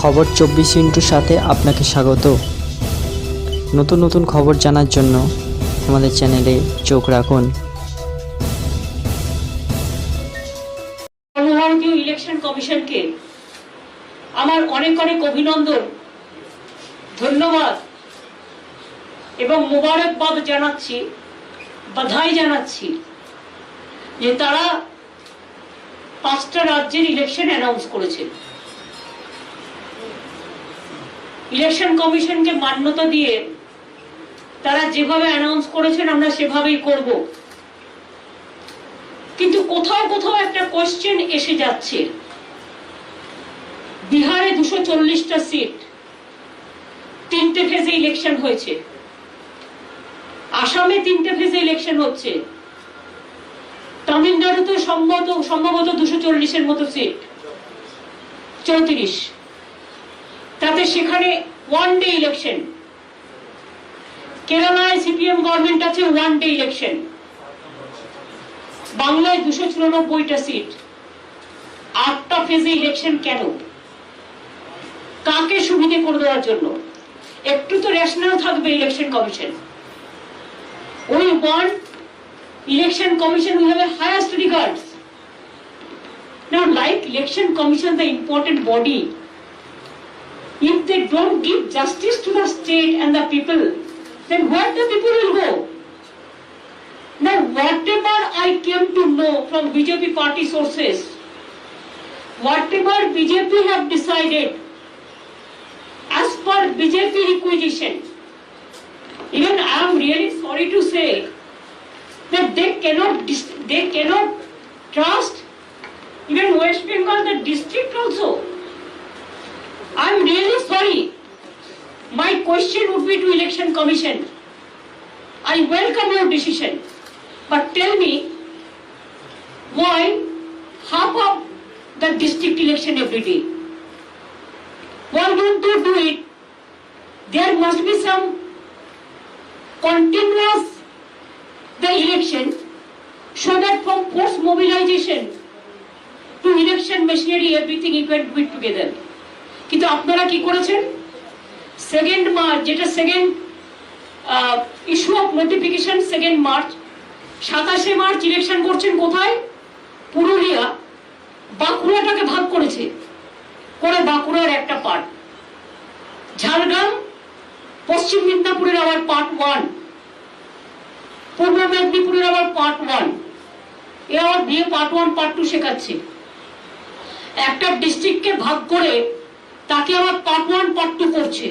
খবর 24 ইন্টুর সাথে আপনাকে স্বাগত। নতুন নতুন খবর জানার জন্য আমাদের চ্যানেলে চোখ রাখুন। সর্বভারতীয় ইলেকশন কমিশনকে আমার অনেক অনেক অভিনন্দন, ধন্যবাদ এবং মোবারকবাদ জানাচ্ছি, বাধাই জানাচ্ছি যে তারা 5টা রাজ্যের ইলেকশন অ্যানাউন্স করেছে। ইলেকশন কমিশনকে মান্যতা দিয়ে তারা যেভাবে অ্যানাউন্স করেছেন আমরা সেভাবেই করব, কিন্তু কোথাও কোথাও একটা কোশ্চেন এসে যাচ্ছে। বিহারে 240টা সিট, 3টে ফেজে ইলেকশন হয়েছে। আসামে 3টে ফেজে ইলেকশন হচ্ছে। তামিলনাড়ুতে সম্ভবত 240-এর মতো সিট, 34, তাতে সেখানে ওয়ান ডে ইলেকশন। কেরালায় সিপিএম গভর্নমেন্ট আছে, ওয়ান ডে ইলেকশন। বাংলায় 294টা সিট, 8টা ফেজে ইলেকশন। কেন? কাকে সুবিধে করে দেওয়ার জন্য? একটু তো রেশনাল থাকবে election commission. We want election commission who have a highest regards. Now, like election commission, the important body, if they don't give justice to the state and the people, then where the people will go? Now, whatever I came to know from BJP party sources, whatever BJP have decided, as per BJP requisition, even I am really sorry to say that they cannot trust even West Bengal, the district also. I am really sorry. My question would be to Election Commission. I welcome your decision, but tell me why half of the district election every day? Why don't they do it? There must be some continuous the election, so that from post mobilization to election machinery everything you can put together. কিন্তু আপনারা কি করেছেন? 2nd March, যেটা second issue of notification 2nd March, 27শে March election করছেন কোথায়? পুরুলিয়া। বাঁকুড়াটাকে ভাগ করেছে, করে বাঁকুড়ার একটা পার্ট, ঝাড়গ্রাম পশ্চিম মেদিনীপুরের আবার পার্ট 1, পূর্ব মেদিনীপুরের আবার পার্ট 1, এ আবার বিয়ে পার্ট 1 পার্ট 2 শেখাচ্ছে। একটা ডিস্ট্রিক্টকে ভাগ করে তাকে আবার পার্ট 1 পার্ট 2 করছে।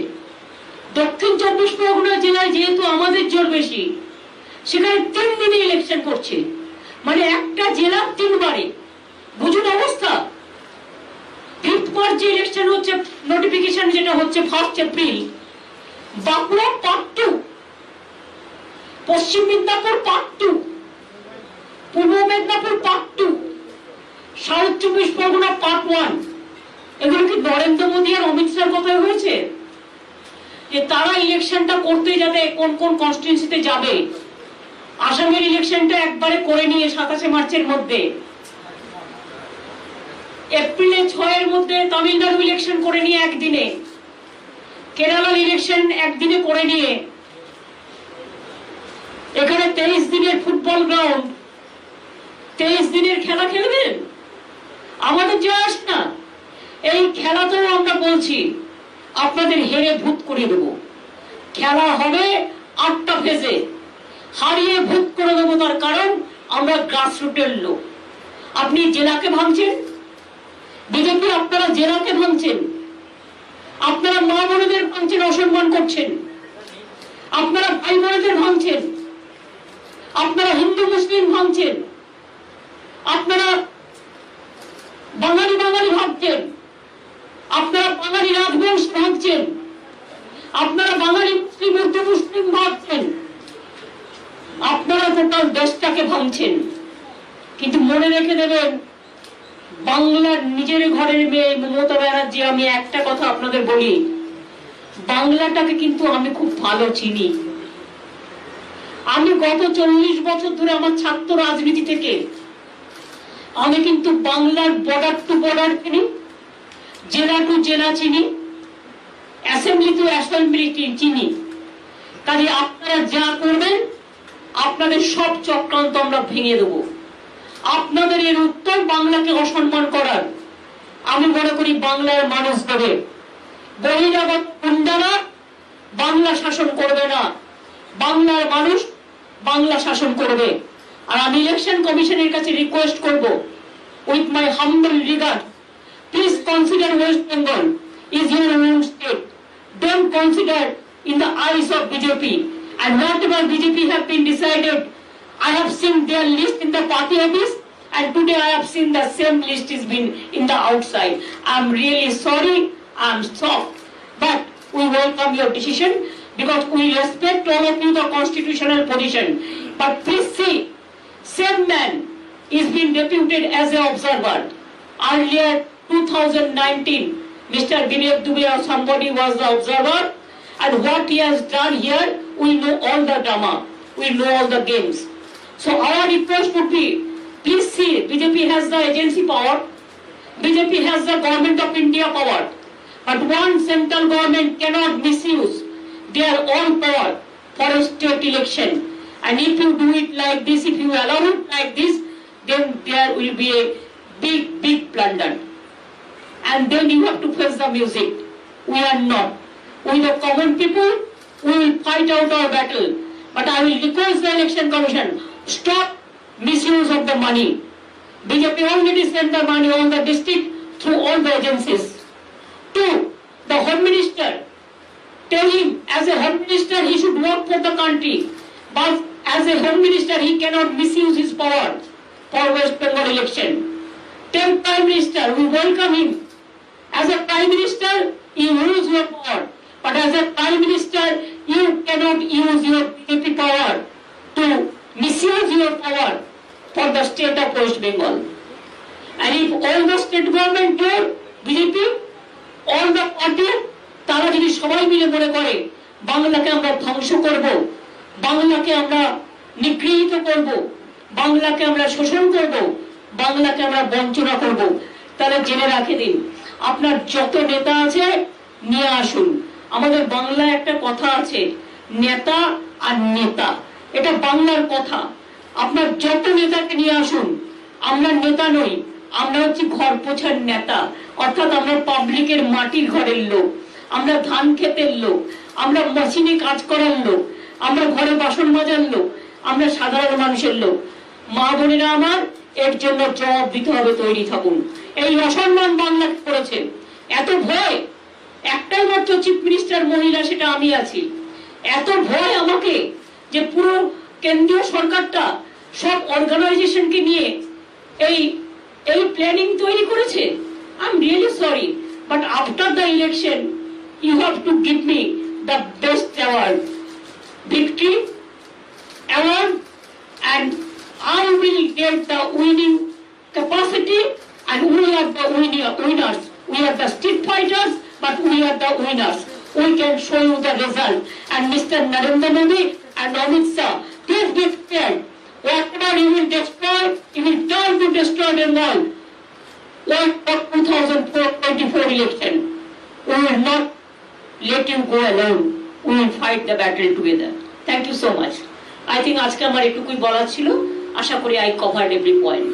দক্ষিণ 24 পরগনা জেলায় যেহেতু আমাদের জোর বেশি, সেখানে 3 দিনে ইলেকশন করছে, মানে একটা জেলা 3 বারে। বুঝুন অবস্থা। 5th মার্চ যে ইলেকশন হচ্ছে, নোটিফিকেশন যেটা হচ্ছে 1 এপ্রিল, বাঁকুড়া পার্ট 2, পশ্চিম মেদিনীপুর পার্ট 2, পূর্ব Medinipur part 2, south 24 Pargana part 1। এগুলো কি নরেন্দ্র মোদী আর অমিত শাহর কথাই হয়েছে যে তারা ইলেকশনটা করতে যাতে কোন কোন কনস্টিটিউয়েন্সিতে যাবে? আসামের ইলেকশনটা একবারে করে নিয়ে 27শে মার্চের মধ্যে, এপ্রিলে 6-এর মধ্যে তামিলনাড়ু ইলেকশন করে নিয়ে একদিনে, কেরালার ইলেকশন একদিনে করে নিয়ে, এখানে 23 দিনের ফুটবল গ্রাউন্ড, 23 দিনের খেলা খেলবেন? আমাদের যে আসে না, এই খেলাতেও আমরা বলছি আপনাদের হেরে ভূত করে দেব। খেলা হবে 8টা ফেজে, হারিয়ে ভূত করে দেবো। তার কারণ আমরা গ্রাসরুটের লোক। আপনি জেলাকে ভাঙছেন, বিজেপি আপনারা জেলাকে ভাঙছেন, আপনারা মা বোনদের ভাঙছেন, অসম্মান করছেন, আপনারা ভাই বোনদের ভাঙছেন, আপনারা হিন্দু মুসলিম ভাঙছেন, আপনারা বাঙালি বাঙালি ভাবছেন, আপনারা বাঙালি রাজবংশ ভাবছেন, আপনারা বাঙালি মুসলিম উর্দু মুসলিম ভাবছেন, আপনারা টোটাল দেশটাকে ভাঙছেন। কিন্তু মনে রেখে দেবেন, বাংলার নিজের ঘরের মেয়ে মমতা ব্যানার্জি, আমি একটা কথা আপনাদের বলি, বাংলাটাকে কিন্তু আমি খুব ভালো চিনি। আমি গত 40 বছর ধরে আমার ছাত্র রাজনীতি থেকে আমি কিন্তু বাংলার বর্ডার টু বর্ডার চিনি, জেলা টু জেলা চিনি, অ্যাসেম্বলি টু অ্যাসেম্বলি চিনি। কাজে আপনারা যা করবেন, আপনাদের সব চক্রান্ত আমরা ভেঙে দেব। আপনাদের এর উত্তর বাংলাকে অসম্মান করার। আমি মনে করি বাংলার মানুষ দেবে। বহিরাগত গুন্ডারা বাংলা শাসন করবে না, বাংলার মানুষ বাংলা শাসন করবে। আর আমি ইলেকশন কমিশনের কাছে রিকোয়েস্ট করব, with my humble regard, please consider West Bengal is your own state. Don't consider in the eyes of BJP. And whatever BJP have been decided, I have seen their list in the party office, and today I have seen the same list is been in the outside. I'm really sorry, I'm soft, but we welcome your decision because we respect all of you the constitutional position. But please see, same man is being deputed as an observer. Earlier 2019, Mr. Vivek Dubey or somebody was the observer, and what he has done here, we know all the drama, we know all the games. So our request would be, please see, BJP has the agency power, BJP has the government of India power, but one central government cannot misuse their own power for a state election. And if you do it like this, if you allow it like this, then there will be a big blunder. And then you have to face the music. We are not. We the common people, we will fight out our battle. But I will request the election commission, stop misuse of the money. BJP already sent the money on the district through all the agencies. Two, the Home Minister, tell him as a Home Minister he should work for the country. But as a Home Minister he cannot misuse his power for West Bengal election. Tell Prime Minister, we welcome him. As a Prime Minister, you use your power. But as a Prime Minister, you cannot use your BJP power to misuse your power for the state of West Bengal. And if all the state government do, BJP, all the party, তারা যদি সবাই মিলে মনে করে বাংলাকে আমরা ধ্বংস করব, বাংলাকে আমরা নিগৃহীত করব, বাংলাকে আমরা শোষণ করব, বাংলাকে আমরা বঞ্চনা করব, তাহলে জেনে রাখে দিন, আপনার যত নেতা আছে নিয়ে আসুন। আমাদের বাংলায় একটা কথা আছে, নেতা আর নেতা, এটা বাংলার কথা। আপনার যত নেতাকে নিয়ে আসুন। আমরা নেতা নই, আমরা হচ্ছে ঘর পোছার নেতা, অর্থাৎ আমরা পাবলিকের মাটির ঘরের লোক, আমরা ধান ক্ষেতের লোক, আমরা মেশিনে কাজ করার লোক, আমরা ঘরে বাসন মাজার লোক, আমরা সাধারণ মানুষের লোক। মা বোনেরা আমার, এর জন্য জবাব দিতে হবে, তৈরি থাকুন। এই অসম্মান বাংলা করেছে, এত ভয়, একটাই মাত্র চিফ মিনিস্টার মহিলা, সেটা আমি আছি। এত ভয় আমাকে যে পুরো কেন্দ্রীয় সরকারটা সব অর্গানাইজেশনকে নিয়ে এই প্ল্যানিং তৈরি করেছে। I am really sorry, but after the election you have to give me the best award, victory award, and I will get the winning capacity, and we are the winners. We are the street fighters, but we are the winners. We can show you the result. And Mr. Narendra Modi and Amit Shah, please be prepared. Whatever you will destroy, you will try to destroy them all. Like the 2024 election, we will not let you go alone. We will fight the battle together. Thank you so much. I think আজকে আমার এটুকুই বলা ছিল। আশা করি I covered every point.